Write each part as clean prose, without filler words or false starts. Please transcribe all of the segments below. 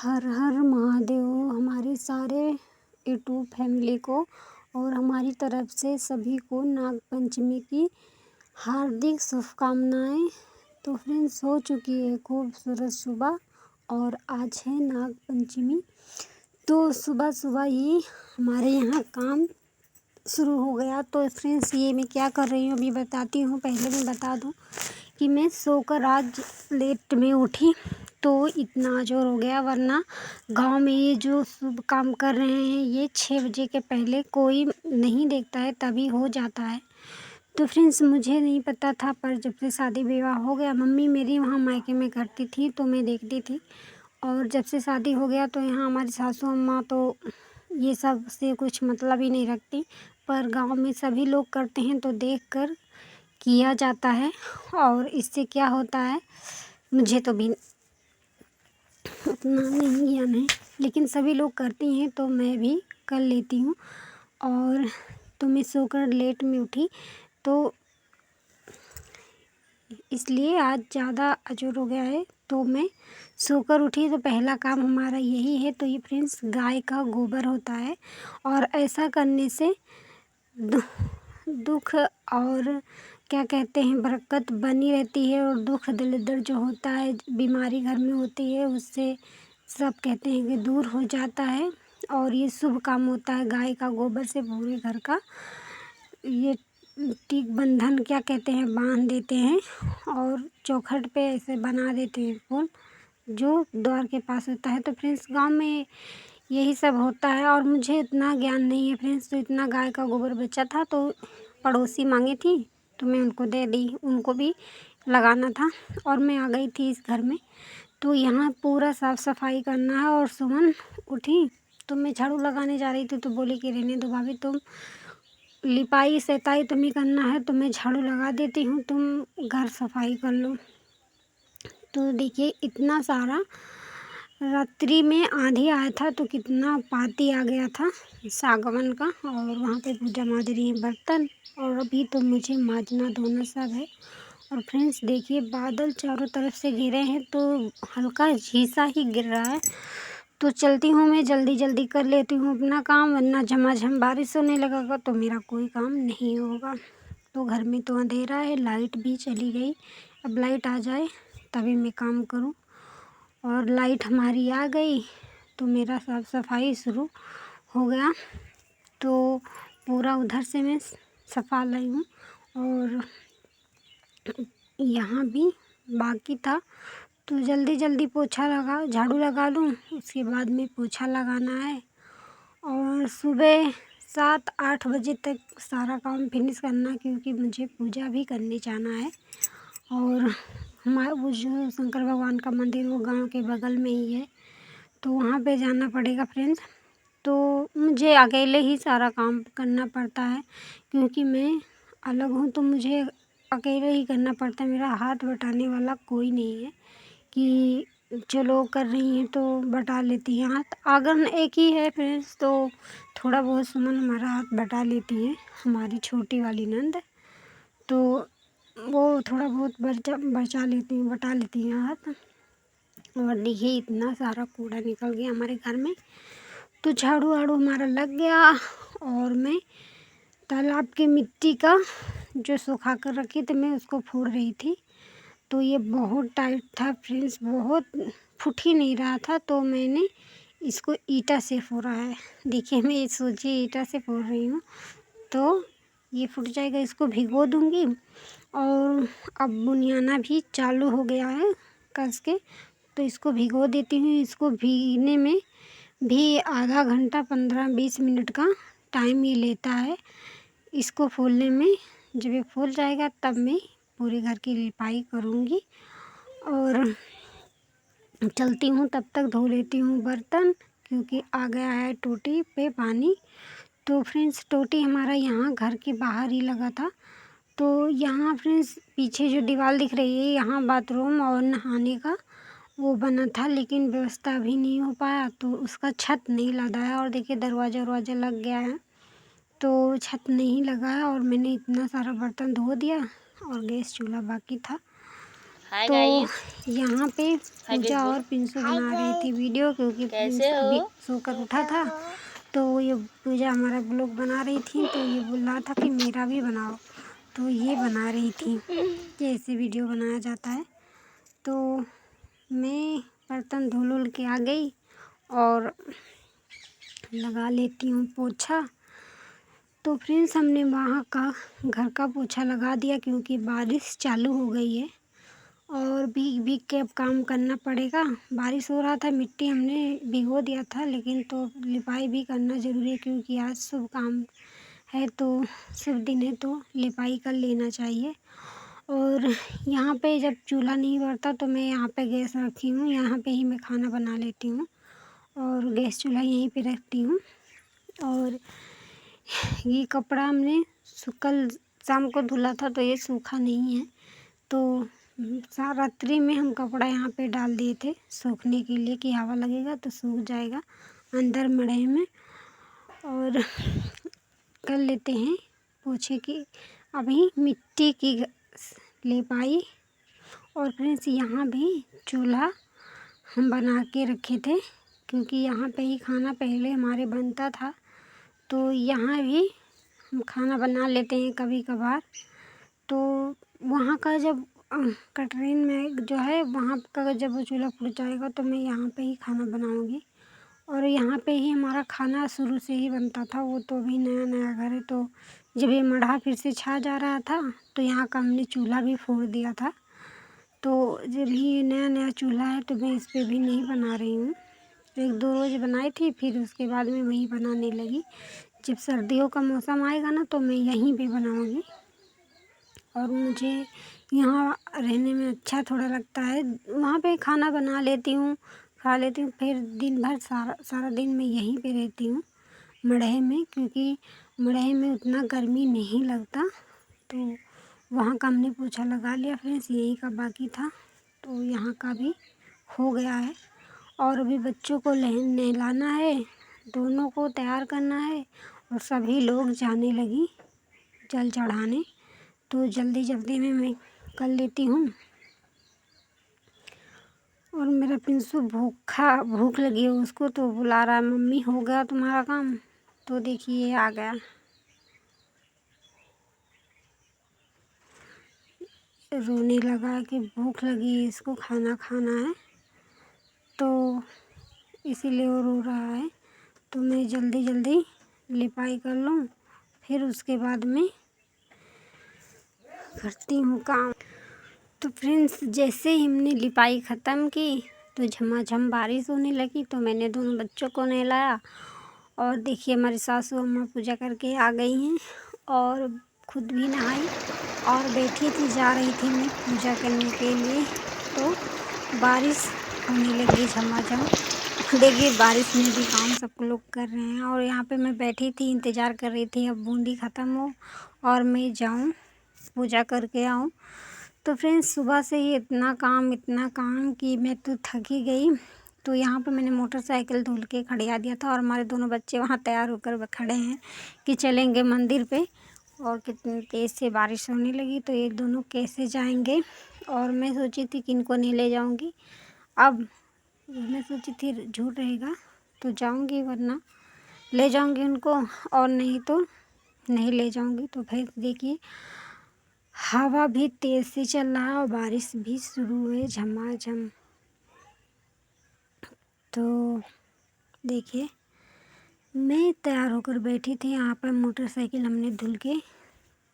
हर हर महादेव हमारे सारे YouTube family को और हमारी तरफ से सभी को नाग पंचमी की हार्दिक शुभकामनाएं। तो फ्रेंड्स, हो चुकी है खूबसूरत सुबह और आज है नाग पंचमी। तो सुबह सुबह ही हमारे यहाँ काम शुरू हो गया। तो फ्रेंड्स, ये मैं क्या कर रही हूँ अभी बताती हूँ। पहले मैं बता दूँ कि मैं सोकर आज लेट में उठी तो इतना जोर हो गया, वरना गांव में ये जो शुभ काम कर रहे हैं ये 6 बजे के पहले कोई नहीं देखता है, तभी हो जाता है। तो फ्रेंड्स, मुझे नहीं पता था, पर जब से शादी विवाह हो गया, मम्मी मेरी वहाँ मायके में करती थी तो मैं देखती थी, और जब से शादी हो गया तो यहाँ हमारी सासू अम्मा तो ये सब से कुछ मतलब ही नहीं रखती, पर गांव में सभी लोग करते हैं तो देखकर किया जाता है। और इससे क्या होता है मुझे तो भी उतना नहीं ज्ञान है, लेकिन सभी लोग करती हैं तो मैं भी कर लेती हूँ। और तो मैं सोकर लेट में उठी तो इसलिए आज ज़्यादा अजूर हो गया है। तो मैं सोकर उठी तो पहला काम हमारा यही है। तो ये फ्रेंड्स, गाय का गोबर होता है और ऐसा करने से दुख और क्या कहते हैं बरकत बनी रहती है, और दुख दलिद्र जो होता है, बीमारी घर में होती है, उससे सब कहते हैं कि दूर हो जाता है। और ये शुभ काम होता है। गाय का गोबर से पूरे घर का ये टीक बंधन क्या कहते हैं बांध देते हैं, और चौखट पे ऐसे बना देते हैं फूल जो द्वार के पास होता है। तो फ्रेंड्स, गांव में यही सब होता है और मुझे इतना ज्ञान नहीं है फ्रेंड्स। तो इतना गाय का गोबर बचा था तो पड़ोसी मांगी थी तो मैं उनको दे दी, उनको भी लगाना था। और मैं आ गई थी इस घर में, तो यहाँ पूरा साफ़ सफाई करना है। और सुमन उठी तो मैं झाड़ू लगाने जा रही थी तो बोली कि रहने दो भाभी, तुम लिपाई सताई तुम्हें करना है तो मैं झाड़ू लगा देती हूँ, तुम घर सफाई कर लो। तो देखिए इतना सारा रात्रि में आंधी आया था तो कितना पाती आ गया था सागवन का, और वहाँ पे पूजा माज रही है बर्तन, और अभी तो मुझे माजना धोना सब है। और फ्रेंड्स देखिए, बादल चारों तरफ से घिरे हैं तो हल्का झीसा ही गिर रहा है। तो चलती हूँ, मैं जल्दी जल्दी कर लेती हूँ अपना काम, वरना झमाझम बारिश होने लगेगा तो मेरा कोई काम नहीं होगा। तो घर में तो अंधेरा है, लाइट भी चली गई। अब लाइट आ जाए तभी मैं काम करूँ। और लाइट हमारी आ गई तो मेरा साफ़ सफाई शुरू हो गया। तो पूरा उधर से मैं सफा लाई हूँ और यहाँ भी बाकी था तो जल्दी जल्दी पोछा लगा झाड़ू लगा लूँ, उसके बाद में पोछा लगाना है। और सुबह 7-8 बजे तक सारा काम फिनिश करना, क्योंकि मुझे पूजा भी करने जाना है। और हमारा वो जो शंकर भगवान का मंदिर वो गांव के बगल में ही है, तो वहाँ पे जाना पड़ेगा फ्रेंड्स। तो मुझे अकेले ही सारा काम करना पड़ता है, क्योंकि मैं अलग हूँ तो मुझे अकेले ही करना पड़ता है। मेरा हाथ बटाने वाला कोई नहीं है कि चलो कर रही हैं तो बटा लेती हैं हाथ। आंगन एक ही है फ्रेंड्स, तो थोड़ा बहुत सुमन हमारा हाथ बटा लेती हैं, हमारी छोटी वाली नंद। तो वो थोड़ा बहुत बटा लेती हैं हाथ। और देखिए इतना सारा कूड़ा निकल गया हमारे घर में, तो झाड़ू वाड़ू हमारा लग गया। और मैं तालाब की मिट्टी का जो सुखा कर रखी थी मैं उसको फोड़ रही थी। तो ये बहुत टाइट था फ्रेंड्स, बहुत फूट ही नहीं रहा था, तो मैंने इसको ईंटा से फोड़ा है। देखिए मैं ये सोची ईंटा से फोड़ रही हूँ तो ये फूट जाएगा, इसको भिगो दूँगी। और अब बुनियाना भी चालू हो गया है कस के, तो इसको भिगो देती हूँ। इसको भीगने में भी आधा घंटा 15-20 मिनट का टाइम ये लेता है इसको फूलने में। जब ये फूल जाएगा तब मैं पूरे घर की लिपाई करूँगी और चलती हूँ। तब तक धो लेती हूँ बर्तन, क्योंकि आ गया है टोटी पे पानी। तो फ्रेंड्स, टोटी हमारा यहाँ घर के बाहर ही लगा था। तो यहाँ फ्रेंड्स पीछे जो दीवार दिख रही है यहाँ बाथरूम और नहाने का वो बना था, लेकिन व्यवस्था अभी नहीं हो पाया तो उसका छत नहीं लगा है। और देखिए दरवाज़ा वरवाज़ा लग गया है तो छत नहीं लगा है। और मैंने इतना सारा बर्तन धो दिया और गैस चूल्हा बाकी था। तो यहाँ पे पूजा और पिंसू बना रही थी वीडियो, क्योंकि प्रिंस अभी सोकर उठा था। तो ये पूजा हमारा ब्लॉग बना रही थी, तो ये बोल रहा था कि मेरा भी बनाओ, तो ये बना रही थी कि ऐसे वीडियो बनाया जाता है। तो मैं बर्तन धुल के आ गई और लगा लेती हूँ पोछा। तो फ्रेंड्स हमने वहाँ का घर का पोछा लगा दिया, क्योंकि बारिश चालू हो गई है और भीग भीग के अब काम करना पड़ेगा। बारिश हो रहा था, मिट्टी हमने भिगो दिया था, लेकिन तो लिपाई भी करना ज़रूरी है, क्योंकि आज शुभ काम है, तो शुभ दिन है, तो लिपाई कर लेना चाहिए। और यहाँ पे जब चूल्हा नहीं बरता तो मैं यहाँ पे गैस रखी हूँ, यहाँ पे ही मैं खाना बना लेती हूँ और गैस चूल्हा यहीं पे रखती हूँ। और ये कपड़ा हमने कल शाम को धुला था, तो ये सूखा नहीं है, तो रात्रि में हम कपड़ा यहाँ पे डाल दिए थे सूखने के लिए, कि हवा लगेगा तो सूख जाएगा अंदर मड़े में। और कर लेते हैं पोछे की अभी मिट्टी की लिपाई। और फ्रेंड्स यहाँ भी चूल्हा हम बना के रखे थे, क्योंकि यहाँ पे ही खाना पहले हमारे बनता था, तो यहाँ भी हम खाना बना लेते हैं कभी कभार। तो वहाँ का जब कटरीन में जो है वहाँ का जब वो चूल्हा फूट जाएगा तो मैं यहाँ पे ही खाना बनाऊँगी। और यहाँ पे ही हमारा खाना शुरू से ही बनता था, वो तो अभी नया नया घर है, तो जब ये मढ़ा फिर से छा जा रहा था तो यहाँ का हमने चूल्हा भी फोड़ दिया था। तो जब ये नया नया चूल्हा है तो मैं इस पर भी नहीं बना रही हूँ, 1-2 रोज़ बनाई थी, फिर उसके बाद में वहीं बनाने लगी। जब सर्दियों का मौसम आएगा ना तो मैं यहीं पे बनाऊँगी। और मुझे यहाँ रहने में अच्छा थोड़ा लगता है, वहाँ पे खाना बना लेती हूँ, खा लेती हूँ, फिर दिन भर सारा दिन मैं यहीं पे रहती हूँ मढ़े में, क्योंकि मढ़े में उतना गर्मी नहीं लगता। तो वहाँ का हमने पोछा लगा लिया फ्रेंड्स, यहीं का बाकी था, तो यहाँ का भी हो गया है। और अभी बच्चों को नहलाना है, दोनों को तैयार करना है, और सभी लोग जाने लगी जल चढ़ाने, तो जल्दी जल्दी में मैं कर लेती हूँ। और मेरा पिंसू भूख लगी है उसको, तो बुला रहा है, मम्मी हो गया तुम्हारा काम। तो देखिए आ गया, रोने लगा कि भूख लगी है, इसको खाना खाना है, तो इसीलिए वो रो रहा है। तो मैं जल्दी जल्दी लिपाई कर लूँ, फिर उसके बाद में करती हूँ काम। तो फ्रेंड्स जैसे ही हमने लिपाई ख़त्म की तो झमाझम बारिश होने लगी, तो मैंने दोनों बच्चों को नहलाया। और देखिए हमारी सासू अम्मा पूजा करके आ गई हैं और खुद भी नहाई और बैठी थी, जा रही थी मैं पूजा करने के लिए, तो बारिश होने लगी झमाझम। देखिए बारिश में भी काम सब लोग कर रहे हैं, और यहाँ पे मैं बैठी थी इंतज़ार कर रही थी अब बूंदी ख़त्म हो और मैं जाऊँ पूजा करके आऊँ। तो फ्रेंड्स सुबह से ही इतना काम कि मैं तो थक ही गई। तो यहाँ पे मैंने मोटरसाइकिल धुल के खड़िया दिया था, और हमारे दोनों बच्चे वहाँ तैयार होकर खड़े हैं कि चलेंगे मंदिर पे। और कितनी तेज़ से बारिश होने लगी, तो ये दोनों कैसे जाएंगे। और मैं सोची थी कि इनको नहीं ले जाऊँगी, अब मैं सोची थी झूठ रहेगा तो जाऊँगी, वरना ले जाऊँगी उनको, और नहीं तो नहीं ले जाऊँगी। तो फिर देखिए हवा भी तेज़ से चल रहा है और बारिश भी शुरू है झमाझम। तो देखिए मैं तैयार होकर बैठी थी, यहाँ पर मोटरसाइकिल हमने धुल के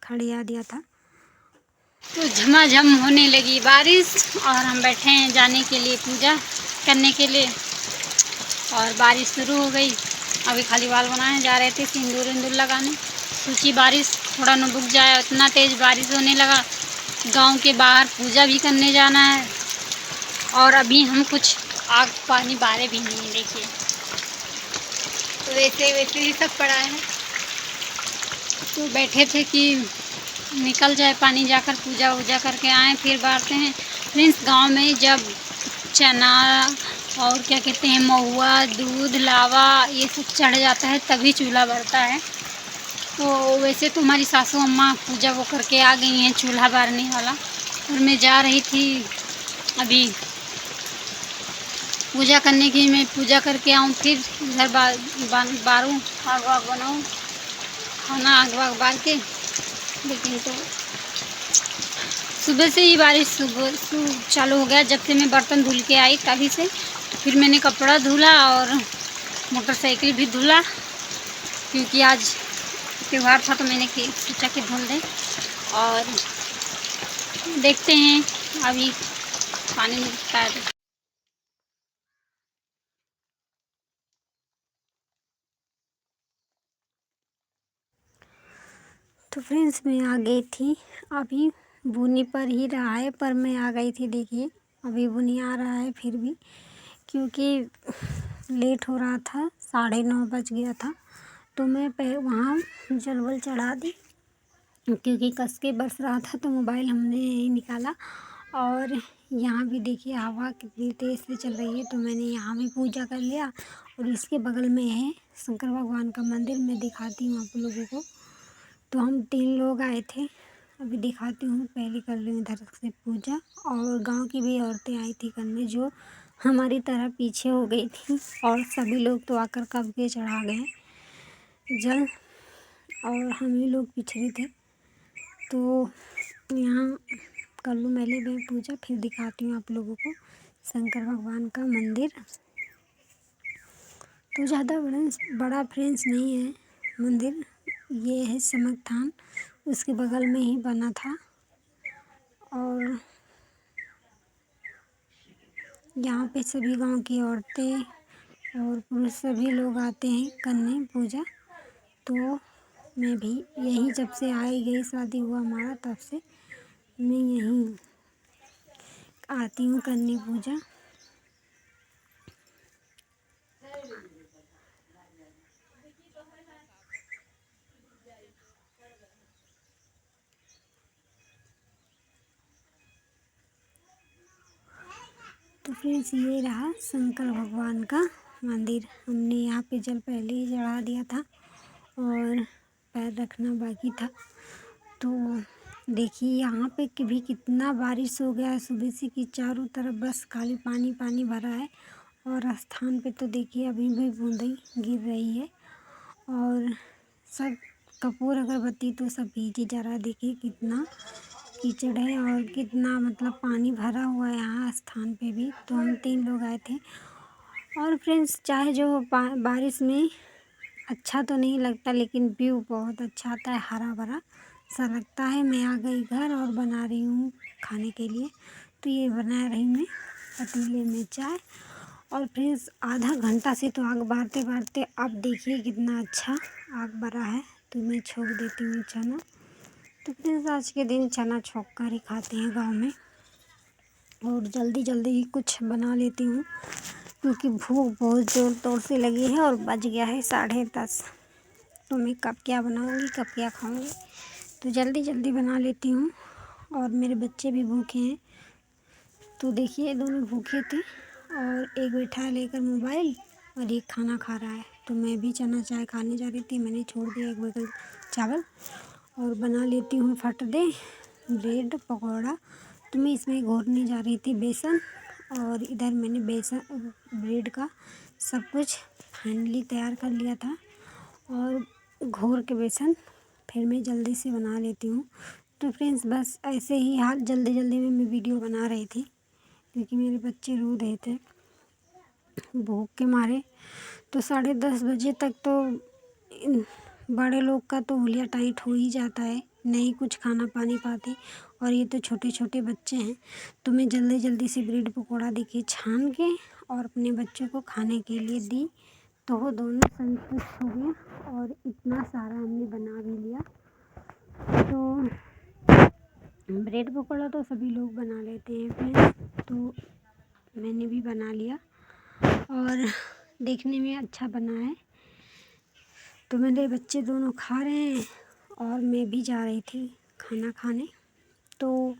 खड़िया दिया था, तो झमाझम होने लगी बारिश और हम बैठे हैं जाने के लिए पूजा करने के लिए। और बारिश शुरू हो गई, अभी खाली बाल बनाने जा रहे थे, सिंदूर विंदूर लगाने, सोची बारिश थोड़ा न रुक जाए, इतना तेज़ बारिश होने लगा। गांव के बाहर पूजा भी करने जाना है, और अभी हम कुछ आग पानी बारे भी नहीं, देखिए तो वैसे ही सब पड़ा है। तो बैठे थे कि निकल जाए पानी, जाकर पूजा वूजा करके आएँ फिर बारते हैं। फ्रेंड्स गांव में जब चना और क्या कहते हैं महुआ, दूध, लावा ये सब चढ़ जाता है तभी चूल्हा बरता है। तो वैसे तो हमारी सासू अम्मा पूजा वो करके आ गई हैं चूल्हा बारने वाला, और मैं जा रही थी अभी पूजा करने की, मैं पूजा करके आऊँ, फिर घर बारूँ, आग वाग बनाऊँ, खाना आग वाग बाल के। लेकिन तो सुबह से ही बारिश चालू हो गया, जब से मैं बर्तन धुल के आई तभी से। फिर मैंने कपड़ा धुला और मोटरसाइकिल भी धुला, क्योंकि आज त्योहार था तो मैंने सोचा कि धुल दें। और देखते हैं अभी पानी मिलता है तो। फ्रेंड्स मैं आ गई थी, अभी बुनी पर ही रहा है, पर मैं आ गई थी। देखिए अभी बुनी आ रहा है फिर भी, क्योंकि लेट हो रहा था, 9:30 बज गया था। तो मैं वहाँ जल वल चढ़ा दी, क्योंकि कस के बरस रहा था तो मोबाइल हमने नहीं निकाला। और यहाँ भी देखिए हवा कितनी तेज़ से चल रही है, तो मैंने यहाँ भी पूजा कर लिया। और इसके बगल में है शंकर भगवान का मंदिर, मैं दिखाती हूँ आप लोगों को। तो हम 3 लोग आए थे, अभी दिखाती हूँ। पहले कर लूँ इधर से पूजा, और गांव की भी औरतें आई थी करने, जो हमारी तरह पीछे हो गई थी। और सभी लोग तो आकर कब के चढ़ा गए जल, और हम ही लोग पिछड़े थे। तो यहाँ कर लूँ पहले मैं पूजा, फिर दिखाती हूँ आप लोगों को शंकर भगवान का मंदिर। तो ज़्यादा बड़ा फ्रेंड्स नहीं है मंदिर, ये है समस्थान, उसके बगल में ही बना था। और यहाँ पे सभी गांव की औरतें और पुरुष सभी लोग आते हैं करने पूजा। तो मैं भी यहीं, जब से आई गई शादी हुआ हमारा, तब से मैं यहीं आती हूँ करने पूजा। तो फ्रेंड्स ये रहा शंकर भगवान का मंदिर। हमने यहाँ पे जल पहले ही चढ़ा दिया था और पैर रखना बाकी था। तो देखिए यहाँ पे भी कितना बारिश हो गया है सुबह से, कि चारों तरफ बस खाली पानी पानी भरा है। और स्थान पे तो देखिए अभी भी बूंदें गिर रही है, और सब कपूर अगरबत्ती तो सब भीजी जा रहा है। देखिए कितना कीचड़ है और कितना मतलब पानी भरा हुआ है यहाँ स्थान पे भी। तो हम 3 लोग आए थे। और फ्रेंड्स चाहे जो बारिश में अच्छा तो नहीं लगता, लेकिन व्यू बहुत अच्छा आता है, हरा भरा सा लगता है। मैं आ गई घर और बना रही हूँ खाने के लिए। तो ये बना रही मैं पतीले में चाय। और फ्रेंड्स आधा घंटा से तो आग बारते बारते अब देखिए कितना अच्छा आग बरा है। तो मैं छोंक देती हूँ चना। तो फ्रेंड्स आज के दिन चना छोंक कर ही खाते हैं गांव में। और जल्दी जल्दी ही कुछ बना लेती हूँ, क्योंकि भूख बहुत ज़ोर तौर से लगी है और बज गया है 10:30। तो मैं कब क्या बनाऊँगी, कब क्या खाऊँगी, तो जल्दी जल्दी बना लेती हूँ। और मेरे बच्चे भी भूखे हैं। तो देखिए दोनों भूखे थे, और एक बैठा है लेकर मोबाइल और एक खाना खा रहा है। तो मैं भी चना चाय खाने जा रही थी, मैंने छोड़ दिया एक बगल चावल। और बना लेती हूँ फट दे ब्रेड पकौड़ा। तो मैं इसमें घोरने जा रही थी बेसन, और इधर मैंने बेसन ब्रेड का सब कुछ फाइनली तैयार कर लिया था। और घोर के बेसन फिर मैं जल्दी से बना लेती हूँ। तो फ्रेंड्स बस ऐसे ही हाल जल्दी जल्दी में मैं वीडियो बना रही थी, क्योंकि मेरे बच्चे रो रहे थे भूख के मारे। तो 10:30 बजे तक तो बड़े लोग का तो हुलिया टाइट हो ही जाता है, नहीं कुछ खाना पानी पाते। और ये तो छोटे छोटे बच्चे हैं। तो मैं जल्दी जल्दी से ब्रेड पकौड़ा देखिए छान के और अपने बच्चों को खाने के लिए दी। तो वो दोनों संतुष्ट हो गए, और इतना सारा हमने बना भी लिया। तो ब्रेड पकौड़ा तो सभी लोग बना लेते हैं फ्रेंड्स, तो मैंने भी बना लिया और देखने में अच्छा बना है। तो मेरे बच्चे दोनों खा रहे हैं और मैं भी जा रही थी खाना खाने। तो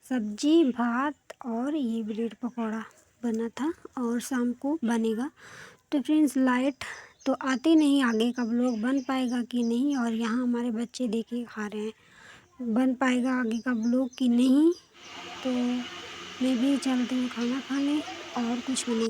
सब्जी भात और ये ब्रेड पकौड़ा बना था, और शाम को बनेगा। तो फ्रेंड्स लाइट तो आती नहीं, आगे कब लोग बन पाएगा कि नहीं। और यहाँ हमारे बच्चे देखिए खा रहे हैं, बन पाएगा आगे का ब्लॉग कि नहीं। तो मैं भी चलती हूँ खाना खाने और कुछ बना